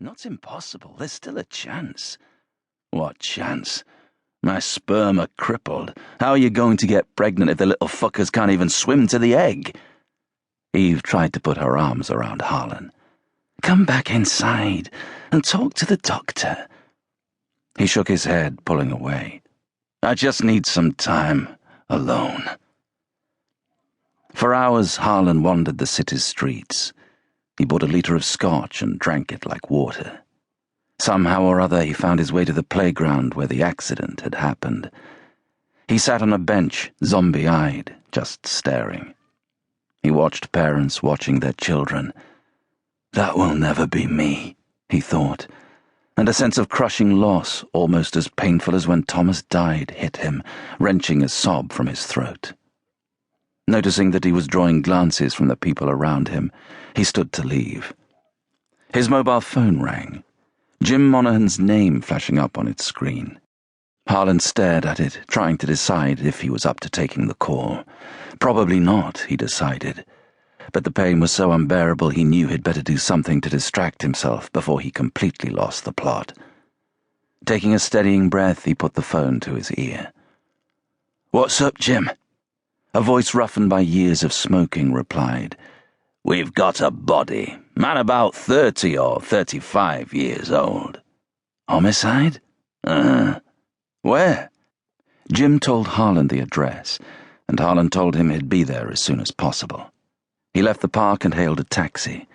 Not impossible. There's still a chance. What chance? My sperm are crippled. How are you going to get pregnant if the little fuckers can't even swim to the egg? Eve tried to put her arms around Harlan. Come back inside and talk to the doctor. He shook his head, pulling away. I just need some time alone. For hours, Harlan wandered the city's streets. He bought a litre of scotch and drank it like water. Somehow or other, he found his way to the playground where the accident had happened. He sat on a bench, zombie-eyed, just staring. He watched parents watching their children. That will never be me, he thought, and a sense of crushing loss, almost as painful as when Thomas died, hit him, wrenching a sob from his throat. Noticing that he was drawing glances from the people around him, he stood to leave. His mobile phone rang, Jim Monaghan's name flashing up on its screen. Harlan stared at it, trying to decide if he was up to taking the call. Probably not, he decided. But the pain was so unbearable he knew he'd better do something to distract himself before he completely lost the plot. Taking a steadying breath, he put the phone to his ear. What's up, Jim? A voice roughened by years of smoking replied, We've got a body, man about 30 or 35 years old. Homicide? Where? Jim told Harlan the address, and Harlan told him he'd be there as soon as possible. He left the park and hailed a taxi.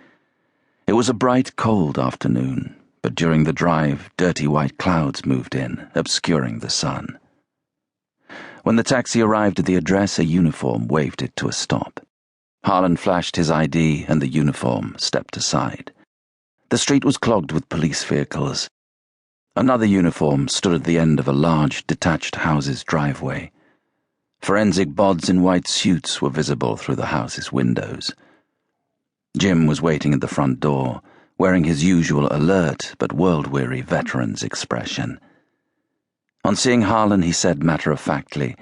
It was a bright, cold afternoon, but during the drive, dirty white clouds moved in, obscuring the sun. When the taxi arrived at the address, a uniform waved it to a stop. Harlan flashed his ID and the uniform stepped aside. The street was clogged with police vehicles. Another uniform stood at the end of a large, detached house's driveway. Forensic bods in white suits were visible through the house's windows. Jim was waiting at the front door, wearing his usual alert but world-weary veteran's expression. On seeing Harlan, he said matter-of-factly,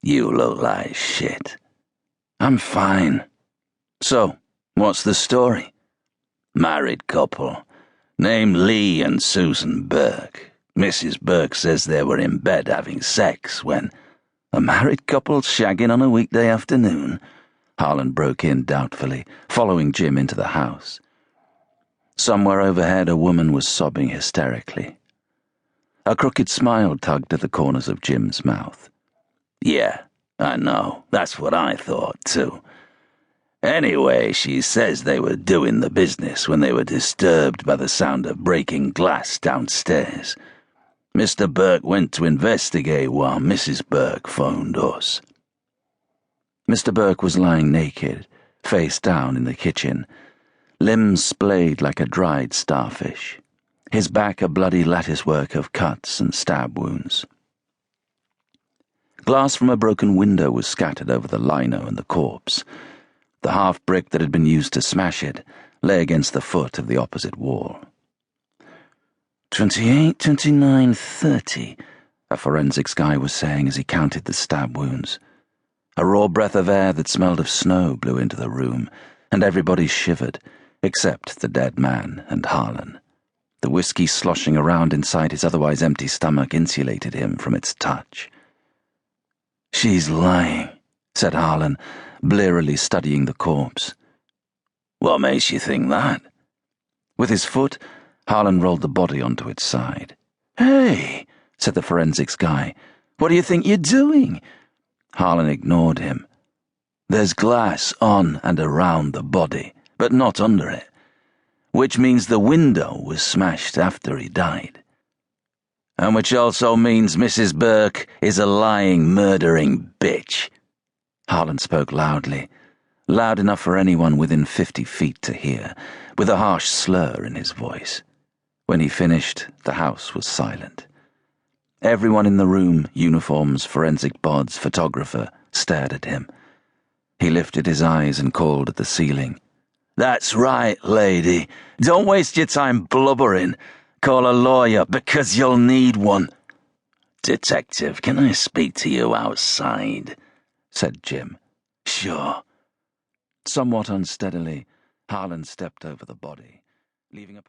You look like shit. I'm fine. So, what's the story? Married couple. Named Lee and Susan Burke. Mrs. Burke says they were in bed having sex when... A married couple shagging on a weekday afternoon? Harlan broke in doubtfully, following Jim into the house. Somewhere overhead, a woman was sobbing hysterically. A crooked smile tugged at the corners of Jim's mouth. Yeah, I know. That's what I thought, too. Anyway, she says they were doing the business when they were disturbed by the sound of breaking glass downstairs. Mr. Burke went to investigate while Mrs. Burke phoned us. Mr. Burke was lying naked, face down in the kitchen, limbs splayed like a dried starfish, his back a bloody latticework of cuts and stab wounds. Glass from a broken window was scattered over the lino and the corpse. The half-brick that had been used to smash it lay against the foot of the opposite wall. 28, 29, 30, a forensics guy was saying as he counted the stab wounds. A raw breath of air that smelled of snow blew into the room, and everybody shivered, except the dead man and Harlan. The whiskey sloshing around inside his otherwise empty stomach insulated him from its touch. She's lying, said Harlan, blearily studying the corpse. What makes you think that? With his foot, Harlan rolled the body onto its side. Hey, said the forensics guy, what do you think you're doing? Harlan ignored him. There's glass on and around the body, but not under it, which means the window was smashed after he died. And which also means Mrs. Burke is a lying, murdering bitch. Harlan spoke loudly, loud enough for anyone within 50 feet to hear, with a harsh slur in his voice. When he finished, the house was silent. Everyone in the room, uniforms, forensic bods, photographer, stared at him. He lifted his eyes and called at the ceiling. That's right, lady. Don't waste your time blubbering. Call a lawyer, because you'll need one. Detective, can I speak to you outside? Said Jim. Sure. Somewhat unsteadily, Harlan stepped over the body, leaving a